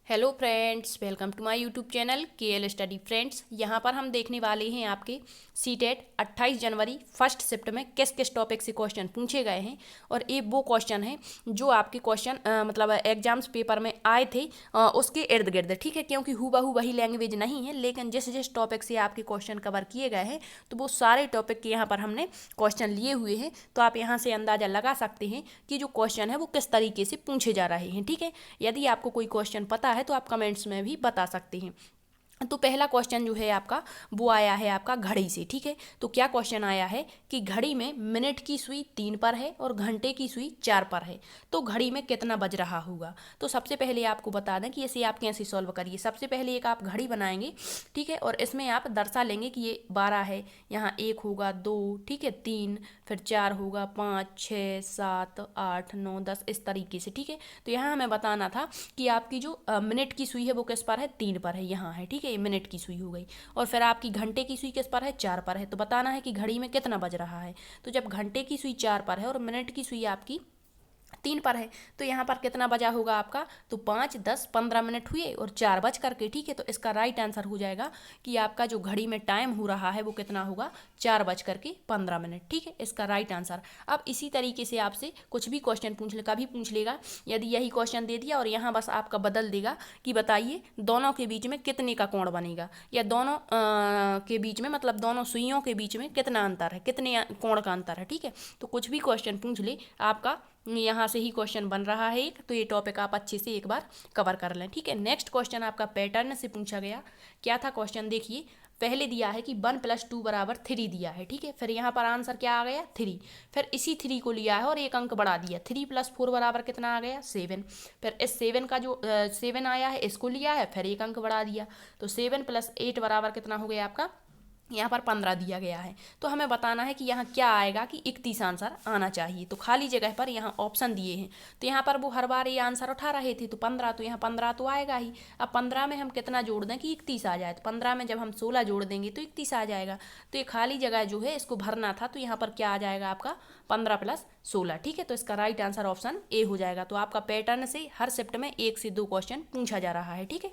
Hello friends, welcome to my YouTube channel KL study friends. यहाँ पर हम देखने वाले हैं आपके सीटेट 28 जनवरी फर्स्ट शिफ्ट में किस किस टॉपिक से क्वेश्चन पूछे गए हैं। और ये वो क्वेश्चन है जो आपके क्वेश्चन मतलब एग्जाम्स पेपर में आए थे उसके इर्द गिर्द, ठीक है। क्योंकि हूबहू वही लैंग्वेज नहीं है, लेकिन जिस जिस टॉपिक से आपके क्वेश्चन कवर किए गए हैं तो वो सारे टॉपिक के यहाँ पर हमने क्वेश्चन लिए हुए हैं। तो आप यहाँ से अंदाज़ा लगा सकते हैं कि जो क्वेश्चन है वो किस तरीके से पूछे जा रहे हैं, ठीक है। यदि आपको कोई क्वेश्चन पता है तो आप कमेंट्स में भी बता सकते हैं। तो पहला क्वेश्चन जो है आपका वो आया है आपका घड़ी से, ठीक है। तो क्या क्वेश्चन आया है कि घड़ी में मिनट की सुई 3 पर है और घंटे की सुई 4 पर है, तो घड़ी में कितना बज रहा होगा। तो सबसे पहले आपको बता दें कि इसे आप कैसे सॉल्व करिए। सबसे पहले एक आप घड़ी बनाएंगे, ठीक है, और इसमें आप दर्शा लेंगे कि ये 12 है, यहाँ 1 होगा, 2, ठीक है, 3, फिर 4 होगा, 5, 6, 7, 8, 9, 10, इस तरीके से, ठीक है। तो यहाँ हमें बताना था कि आपकी जो मिनट की सुई है वो किस पर है, 3 पर है, यहाँ है, ठीक है, ये मिनट की सुई हो गई। और फिर आपकी घंटे की सुई किस पर है, 4 पर है। तो बताना है कि घड़ी में कितना बज रहा है। तो जब घंटे की सुई 4 पर है और मिनट की सुई आपकी 3 पर है तो यहाँ पर कितना बजा होगा आपका, तो 5, 10, 15 मिनट हुए और 4 बज करके, ठीक है। तो इसका राइट आंसर हो जाएगा कि आपका जो घड़ी में टाइम हो रहा है वो कितना होगा, 4 बज करके 15 मिनट, ठीक है, इसका राइट आंसर। अब इसी तरीके से आपसे कुछ भी क्वेश्चन पूछ ले, कभी पूछ लेगा, यदि यही क्वेश्चन दे दिया और यहाँ बस आपका बदल देगा कि बताइए दोनों के बीच में कितने का कोण बनेगा, या दोनों के बीच में मतलब दोनों सुइयों के बीच में कितना अंतर है, कितने कोण का अंतर है, ठीक है। तो कुछ भी क्वेश्चन पूछ ले आपका यहाँ से ही क्वेश्चन बन रहा है एक, तो ये टॉपिक आप अच्छे से एक बार कवर कर लें, ठीक है। नेक्स्ट क्वेश्चन आपका पैटर्न से पूछा गया। क्या था क्वेश्चन, देखिए पहले दिया है कि 1 + 2 = 3 दिया है, ठीक है। फिर यहाँ पर आंसर क्या आ गया, 3। फिर इसी 3 को लिया है और एक अंक बढ़ा दिया, 3 + 4 = कितना आ गया, 7। फिर इस 7 का जो 7 आया है इसको लिया है, फिर एक अंक बढ़ा दिया, तो 7 + 8 = कितना हो गया आपका, यहाँ पर 15 दिया गया है। तो हमें बताना है कि यहाँ क्या आएगा कि 31 आंसर आना चाहिए। तो खाली जगह पर यहाँ ऑप्शन दिए हैं, तो यहाँ पर वो हर बार ये आंसर उठा रहे थे, तो 15, तो यहाँ 15 तो आएगा ही। अब 15 में हम कितना जोड़ दें कि 31 आ जाए, तो 15 में जब हम 16 जोड़ देंगे तो 31 आ जाएगा। तो ये खाली जगह जो है इसको भरना था, तो यहाँ पर क्या आ जाएगा आपका 15 + 16, ठीक है। तो इसका राइट आंसर ऑप्शन ए हो जाएगा। तो आपका पैटर्न से हर शिफ्ट में 1 से 2 क्वेश्चन पूछा जा रहा है, ठीक है।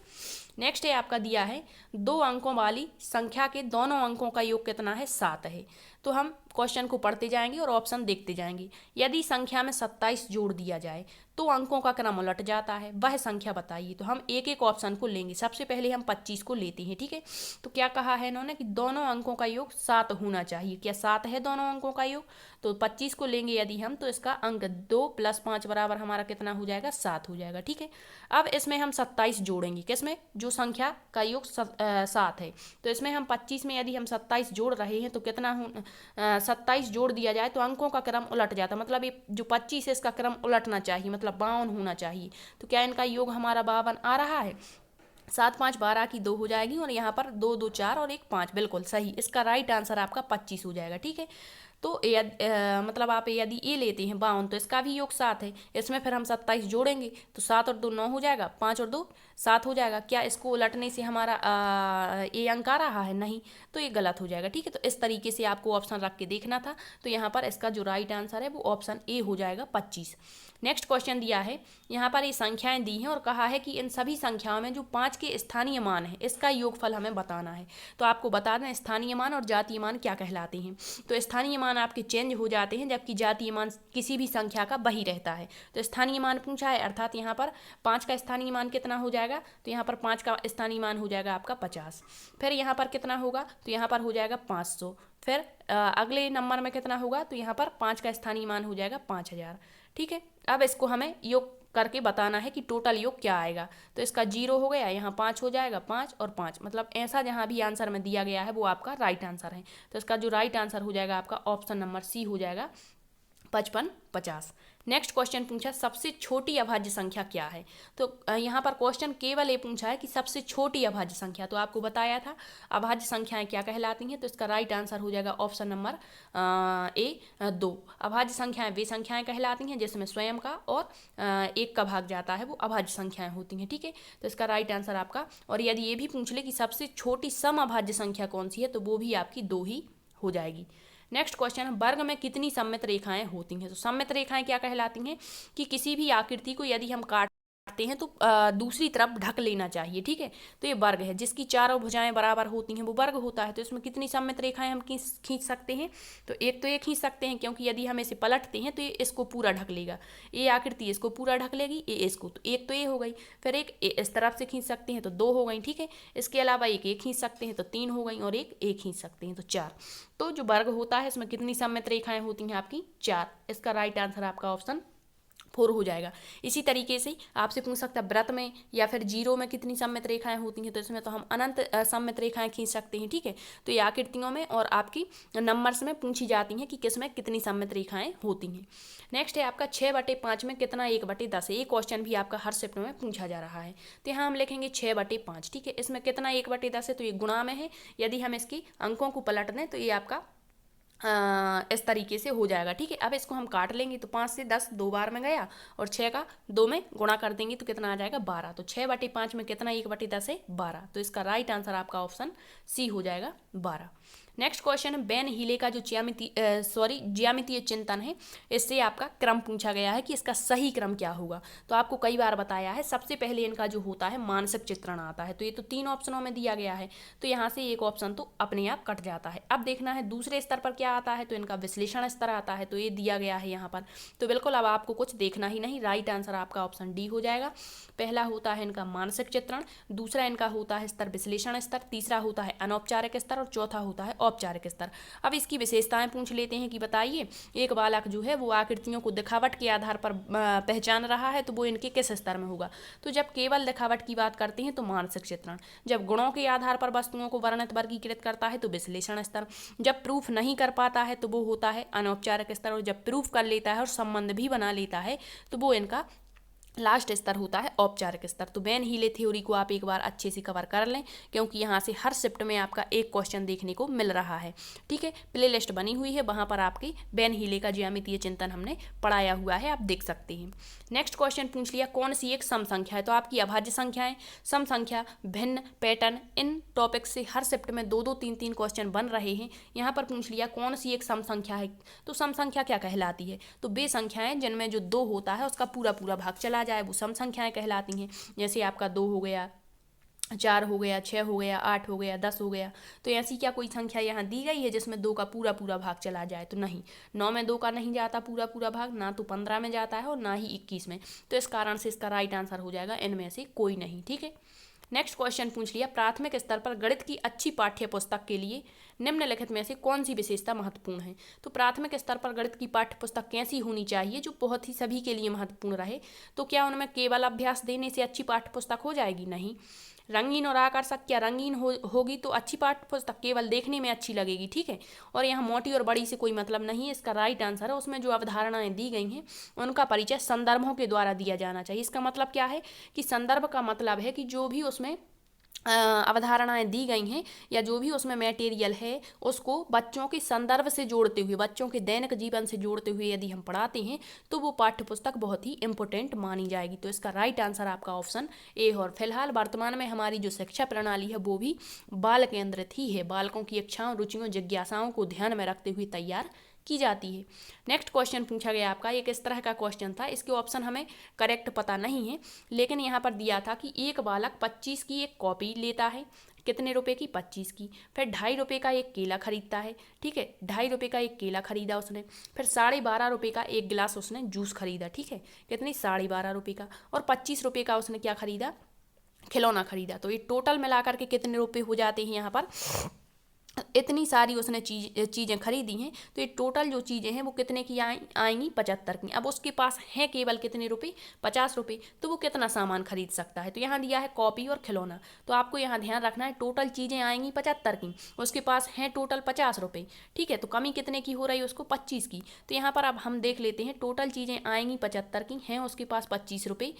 नेक्स्ट है आपका दिया है 2 अंकों वाली संख्या के दोनों अंकों का योग कितना है, 7 है। तो हम क्वेश्चन को पढ़ते जाएंगे और ऑप्शन देखते जाएंगे। यदि संख्या में 27 जोड़ दिया जाए तो अंकों का क्रम उलट जाता है, वह संख्या बताइए। तो हम एक एक ऑप्शन को लेंगे। सबसे पहले हम 25 को लेते हैं, ठीक है। तो क्या कहा है इन्होंने कि दोनों अंकों का योग 7 होना चाहिए। क्या 7 है दोनों अंकों का योग, तो 25 को लेंगे यदि हम, तो इसका अंक 2 + 5 = हमारा कितना हो जाएगा, 7 हो जाएगा, ठीक है। अब इसमें हम 27 जोड़ेंगे, किसमें, जो संख्या का योग 7 है। तो इसमें हम 25 में यदि हम 27 जोड़ रहे हैं तो कितना 27 जोड़ दिया जाए तो अंकों का क्रम उलट जाता है, मतलब ये जो 25 है इसका क्रम उलटना चाहिए, मतलब 52 होना चाहिए। तो क्या इनका योग हमारा 52 आ रहा है। 7, 5, 12 की 2 हो जाएगी और यहाँ पर 2, 2, 4 और 1, 5, बिल्कुल सही। इसका राइट आंसर आपका 25 हो जाएगा, ठीक है। तो मतलब आप यदि ये लेते हैं 52, तो इसका भी योग 7 है। इसमें फिर हम 27 जोड़ेंगे तो 7 और 2 9 हो जाएगा, 5 और 2 7 हो जाएगा। क्या इसको उलटने से हमारा ये अंक आ रहा है, नहीं, तो ये गलत हो जाएगा, ठीक है। तो इस तरीके से आपको ऑप्शन रख के देखना था। तो यहाँ पर इसका जो राइट आंसर है वो ऑप्शन ए हो जाएगा, 25। नेक्स्ट क्वेश्चन दिया है, यहाँ पर ये संख्याएं दी हैं और कहा है कि इन सभी संख्याओं में जो 5 के स्थानीय मान है इसका योगफल हमें बताना है। तो आपको बता दें स्थानीय मान और जातीय मान क्या कहलाते हैं। तो स्थानीय मान आपके चेंज हो जाते हैं, जबकि जातीय मान किसी भी संख्या का वही रहता है। तो स्थानीय मान पूछा है, अर्थात यहाँ पर 5 का स्थानीय मान कितना हो जाएगा, तो यहाँ पर 5 का स्थानीय मान हो जाएगा आपका 50। फिर यहाँ पर कितना होगा, तो यहाँ पर हो जाएगा 500। फिर अगले नंबर में कितना होगा, तो यहाँ पर 5 का स्थानीय मान हो जाएगा 5000, ठीक है। अब इसको हमें योग करके बताना है कि टोटल योग क्या आएगा। तो इसका 0 हो गया, यहाँ 5 हो जाएगा, 5 और 5, मतलब ऐसा जहाँ भी आंसर में दिया गया है वो आपका राइट आंसर है। तो इसका जो राइट आंसर हो जाएगा आपका ऑप्शन नंबर सी हो जाएगा, 55, 50। नेक्स्ट क्वेश्चन पूछा सबसे छोटी अभाज्य संख्या क्या है। तो यहाँ पर क्वेश्चन केवल ये पूछा है कि सबसे छोटी अभाज्य संख्या। तो आपको बताया था अभाज्य संख्याएं क्या कहलाती हैं, तो इसका राइट आंसर हो जाएगा ऑप्शन नंबर ए, 2। अभाज्य संख्याएं वे संख्याएं कहलाती हैं जिसमें स्वयं का और 1 का भाग जाता है, वो अभाज्य संख्याएं होती हैं, ठीक है। तो इसका राइट आंसर आपका, और यदि ये भी पूछ ले कि सबसे छोटी सम अभाज्य संख्या कौन सी है, तो वो भी आपकी 2 ही हो जाएगी। नेक्स्ट क्वेश्चन, वर्ग में कितनी सममित रेखाएं होती हैं। तो सममित रेखाएं क्या कहलाती हैं कि किसी भी आकृति को यदि हम काट हैं तो दूसरी तरफ ढक लेना चाहिए, ठीक है। तो ये वर्ग है, जिसकी चारों भुजाएं बराबर होती हैं वो वर्ग होता है। तो इसमें कितनी सममित रेखाएं हम खींच सकते हैं? तो ये खींच सकते हैं, क्योंकि यदि हम इसे पलटते हैं तो ये इसको पूरा ढक लेगा, ये आकृति इसको पूरा ढक लेगी, ये इसको। तो एक तो ये हो गई, फिर एक इस तरफ से खींच सकते हैं तो 2 हो गई, ठीक है। इसके अलावा एक खींच सकते हैं तो 3 हो गई, और एक खींच सकते हैं तो 4। तो जो वर्ग होता है इसमें कितनी सममित रेखाएं होती हैं आपकी? 4। इसका राइट आंसर आपका ऑप्शन 4 हो जाएगा। इसी तरीके से आपसे पूछ सकता है व्रत में या फिर जीरो में कितनी सममित रेखाएं होती हैं? तो इसमें तो हम अनंत सममित रेखाएं खींच सकते हैं, ठीक है। तो ये आकृतियों में और आपकी नंबर्स में पूछी जाती हैं कि किसमें कितनी सममित रेखाएं होती हैं। नेक्स्ट है आपका 6/5 में कितना 1/10 है। ये क्वेश्चन भी आपका हर शिफ्ट में पूछा जा रहा है। तो यहाँ हम लिखेंगे 6/5, ठीक है। इसमें कितना 1/10 है? तो ये गुणा में है। यदि हम इसकी अंकों को पलट दें तो ये आपका इस तरीके से हो जाएगा, ठीक है। अब इसको हम काट लेंगे तो 5 से 10 2 बार में गया, और 6 का 2 में गुणा कर देंगे तो कितना आ जाएगा? 12। तो 6/5 में कितना 1/10 है? 12। तो इसका राइट आंसर आपका ऑप्शन सी हो जाएगा, 12। नेक्स्ट क्वेश्चन है बेन हीले का जो ज्यामितीय चिंतन है, इससे आपका क्रम पूछा गया है कि इसका सही क्रम क्या होगा। तो आपको कई बार बताया है, सबसे पहले इनका जो होता है मानसिक चित्रण आता है। तो ये तो 3 ऑप्शनों में दिया गया है, तो यहाँ से एक ऑप्शन तो अपने आप कट जाता है। अब देखना है दूसरे स्तर पर क्या आता है, तो इनका विश्लेषण स्तर आता है। तो ये दिया गया है यहाँ पर, तो बिल्कुल अब आपको कुछ देखना ही नहीं। राइट आंसर आपका ऑप्शन डी हो जाएगा। पहला होता है इनका मानसिक चित्रण, दूसरा इनका होता है स्तर विश्लेषण स्तर, तीसरा होता है अनौपचारिक स्तर, और चौथा होता है औपचारिक स्तर। अब इसकी विशेषताएं पूछ लेते हैं कि बताइए एक बालक जो है वो आकृतियों को दिखावट के आधार पर पहचान रहा है, तो वो इनके किस स्तर में होगा? तो जब केवल दिखावट की बात करते हैं तो मानसिक चित्रण, जब गुणों के आधार पर वस्तुओं को वर्णित वर्गीकृत करता है तो विश्लेषण स्तर, जब प्रूफ नहीं कर पाता है तो वो होता है अनौपचारिक स्तर, और जब प्रूफ कर लेता है और संबंध भी बना लेता है तो वो इनका लास्ट स्तर होता है औपचारिक स्तर। तो बेन हीले थ्योरी को आप एक बार अच्छे से कवर कर लें, क्योंकि यहाँ से हर शिफ्ट में आपका एक क्वेश्चन देखने को मिल रहा है, ठीक है। प्ले लिस्ट बनी हुई है, वहाँ पर आपकी बेन हीले का ज्यामितीय चिंतन हमने पढ़ाया हुआ है, आप देख सकते हैं। नेक्स्ट क्वेश्चन पूछ लिया कौन सी एक सम संख्या है। तो आपकी अभाज्य संख्याएं, सम संख्या, भिन्न, पैटर्न, इन टॉपिक से हर शिफ्ट में 2-2, 3-3 क्वेश्चन बन रहे हैं। यहाँ पर पूछ लिया कौन सी एक सम संख्या है। तो सम संख्या क्या कहलाती है? तो वे संख्याएं जिनमें जो 2 होता है उसका पूरा पूरा भाग चला जाए वो सम संख्याएं कहलाती हैं। जैसे आपका 2 हो गया, 4 हो गया, 6 हो गया, 8 हो गया, 10 हो गया। तो ऐसी क्या कोई संख्या यहाँ दी गई है जिसमें 2 का पूरा पूरा भाग चला जाए? तो नहीं, 9 में 2 का नहीं जाता पूरा पूरा भाग, ना तो 15 में जाता है और ना ही 21 में। तो इस कारण से इसका राइट आंसर हो जाएगा इनमें से कोई नहीं, ठीक है। नेक्स्ट क्वेश्चन पूछ लिया प्राथमिक स्तर पर गणित की अच्छी पाठ्य पुस्तक के लिए निम्नलिखित में से कौन सी विशेषता महत्वपूर्ण है। तो प्राथमिक स्तर पर गणित की पाठ्य पुस्तक कैसी होनी चाहिए जो बहुत ही सभी के लिए महत्वपूर्ण रहे? तो क्या उनमें केवल अभ्यास देने से अच्छी पाठ्य पुस्तक हो जाएगी? नहीं। रंगीन और आकर्षक, क्या रंगीन होगी तो अच्छी पाठ्य पुस्तक केवल देखने में अच्छी लगेगी, ठीक है। और यहाँ मोटी और बड़ी से कोई मतलब नहीं है, इसका राइट आंसर है उसमें जो अवधारणाएं दी गई हैं उनका परिचय संदर्भों के द्वारा दिया जाना चाहिए। इसका मतलब क्या है कि संदर्भ का मतलब है कि जो भी उसमें अवधारणाएं दी गई हैं या जो भी उसमें मटेरियल है उसको बच्चों के संदर्भ से जोड़ते हुए, बच्चों के दैनिक जीवन से जोड़ते हुए यदि हम पढ़ाते हैं तो वो पाठ्य पुस्तक बहुत ही इंपॉर्टेंट मानी जाएगी। तो इसका राइट आंसर आपका ऑप्शन ए। और फिलहाल वर्तमान में हमारी जो शिक्षा प्रणाली है वो भी बाल केंद्रित ही है, बालकों की इच्छाओं, रुचियों, जिज्ञासाओं को ध्यान में रखते हुए तैयार की जाती है। नेक्स्ट क्वेश्चन पूछा गया आपका, एक इस तरह का क्वेश्चन था, इसके ऑप्शन हमें करेक्ट पता नहीं है, लेकिन यहाँ पर दिया था कि एक बालक 25 की एक कॉपी लेता है, कितने रुपए की? 25 की। फिर 2.5 रुपये का एक केला खरीदता है, ठीक है, 2.5 रुपये का एक केला खरीदा उसने। फिर 12.5 रुपये का एक गिलास उसने जूस खरीदा, ठीक है, कितनी? 12.5 रुपये का। और 25 रुपये का उसने क्या खरीदा? खिलौना खरीदा। तो ये टोटल मिलाकर के कितने रुपये हो जाते हैं यहाँ पर? इतनी सारी उसने चीज़ें खरीदी हैं, तो ये टोटल जो चीज़ें हैं वो कितने की आएंगी? 75 की। अब उसके पास हैं केवल कितने रुपए? 50 रुपये। तो वो कितना सामान खरीद सकता है? तो यहाँ दिया है कॉपी और खिलौना, तो आपको यहाँ ध्यान रखना है टोटल चीज़ें आएंगी 75 की, उसके पास हैं टोटल 50 रुपये, ठीक है। तो कमी कितने की हो रही है? उसको 25 की। तो यहाँ पर अब हम देख लेते हैं टोटल चीज़ें आएंगी 75 की, हैं उसके पास 25 रुपये,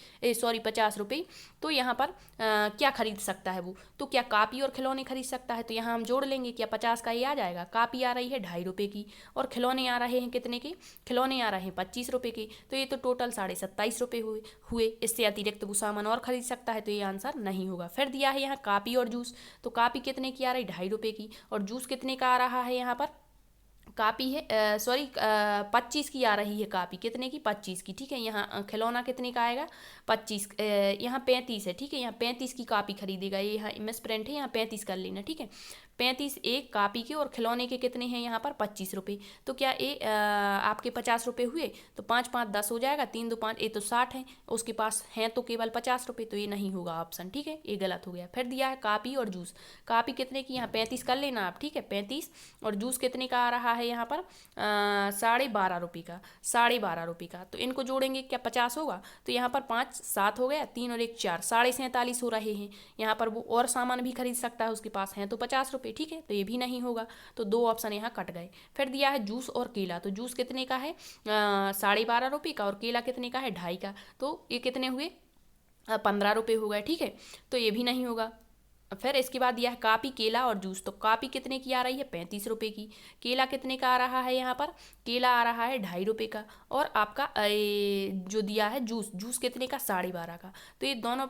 50 रुपये। तो यहाँ पर क्या खरीद सकता है वो? तो क्या कॉपी और खिलौने खरीद सकता है? तो यहाँ हम जोड़ लेंगे, 50 का ये आ जाएगा, कॉपी आ रही है 2.5 रुपये की और खिलौने आ रहे हैं कितने के? खिलौने आ रहे हैं 25 रुपये के। तो ये तो टोटल 27.5 रुपये हुए। इससे अतिरिक्त वो सामान और खरीद सकता है, तो ये आंसर नहीं होगा। फिर दिया है यहाँ कॉपी और जूस, तो कॉपी कितने की आ रही है? 2.5 रुपये की, और जूस कितने का आ रहा है यहाँ पर? कापी है, सॉरी 25 की आ रही है कापी, कितने की? 25 की, ठीक है। यहाँ खिलौना कितने का आएगा? 25, यहाँ 35 है, ठीक है। यहाँ 35 की कापी खरीदेगा, ये यहाँ मिस प्रिंट है, यहाँ 35 कर लेना, ठीक है। 35 एक कापी के, और खिलौने के कितने हैं यहाँ पर? 25 रुपये। तो क्या ये आपके 50 रुपये हुए? तो 5 5 10 हो जाएगा, 3 2 5, ये तो 60 है, उसके पास हैं तो केवल 50 रुपये, तो ये नहीं होगा ऑप्शन, ठीक है, ये गलत हो गया। फिर दिया है कापी और जूस, कापी कितने की? यहाँ 35 कर लेना आप, ठीक है, 35, और जूस कितने का आ रहा है यहाँ पर? 12.5 रुपये का, 12.5 रुपये का। तो इनको जोड़ेंगे, क्या 50 होगा? तो यहाँ पर 5 7 हो गया, 3 और 1 4, 47.5 हो रहे हैं। यहाँ पर वो और सामान भी खरीद सकता है, उसके पास हैं तो 50 रुपये, ठीक है, तो ये भी नहीं होगा, तो 2 ऑप्शन यहाँ कट गए। फिर दिया है जूस और केला, तो जूस कितने का है? 12.5 रुपये का, और केला कितने का है? 2.5 का, तो ये कितने हुए? 15 रुपये हो गए, ठीक है, तो ये भी नहीं होगा। फिर इसके बाद दिया है कापी, केला और जूस, तो कापी कितने की आ रही है? 35 रुपये की। केला कितने का आ रहा है यहाँ पर? केला आ रहा है 2.5 रुपये का। और आपका जो दिया है जूस, जूस कितने का? 12.5 का। तो ये दोनों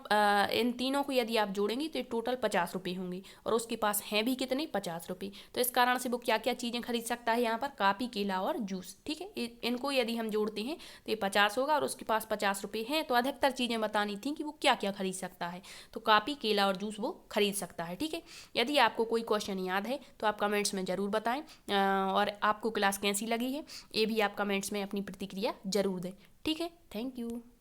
इन तीनों को यदि आप जोड़ेंगे तो ये टोटल 50 रुपये होंगे, और उसके पास हैं भी कितने? 50 रुपये। तो इस कारण से वो क्या क्या चीज़ें खरीद सकता है यहाँ पर? कापी, केला और जूस, ठीक है। इनको यदि हम जोड़ते हैं तो ये 50 होगा, और उसके पास 50 रुपये हैं, तो अधिकतर चीज़ें बतानी थी कि वो क्या क्या खरीद सकता है, तो कापी, केला और जूस वो खरीद सकता है, ठीक है। यदि आपको कोई क्वेश्चन याद है तो आप कमेंट्स में ज़रूर बताएं, और आपको क्लास कैसी लगी है ये भी आप कमेंट्स में अपनी प्रतिक्रिया ज़रूर दें, ठीक है। Thank you.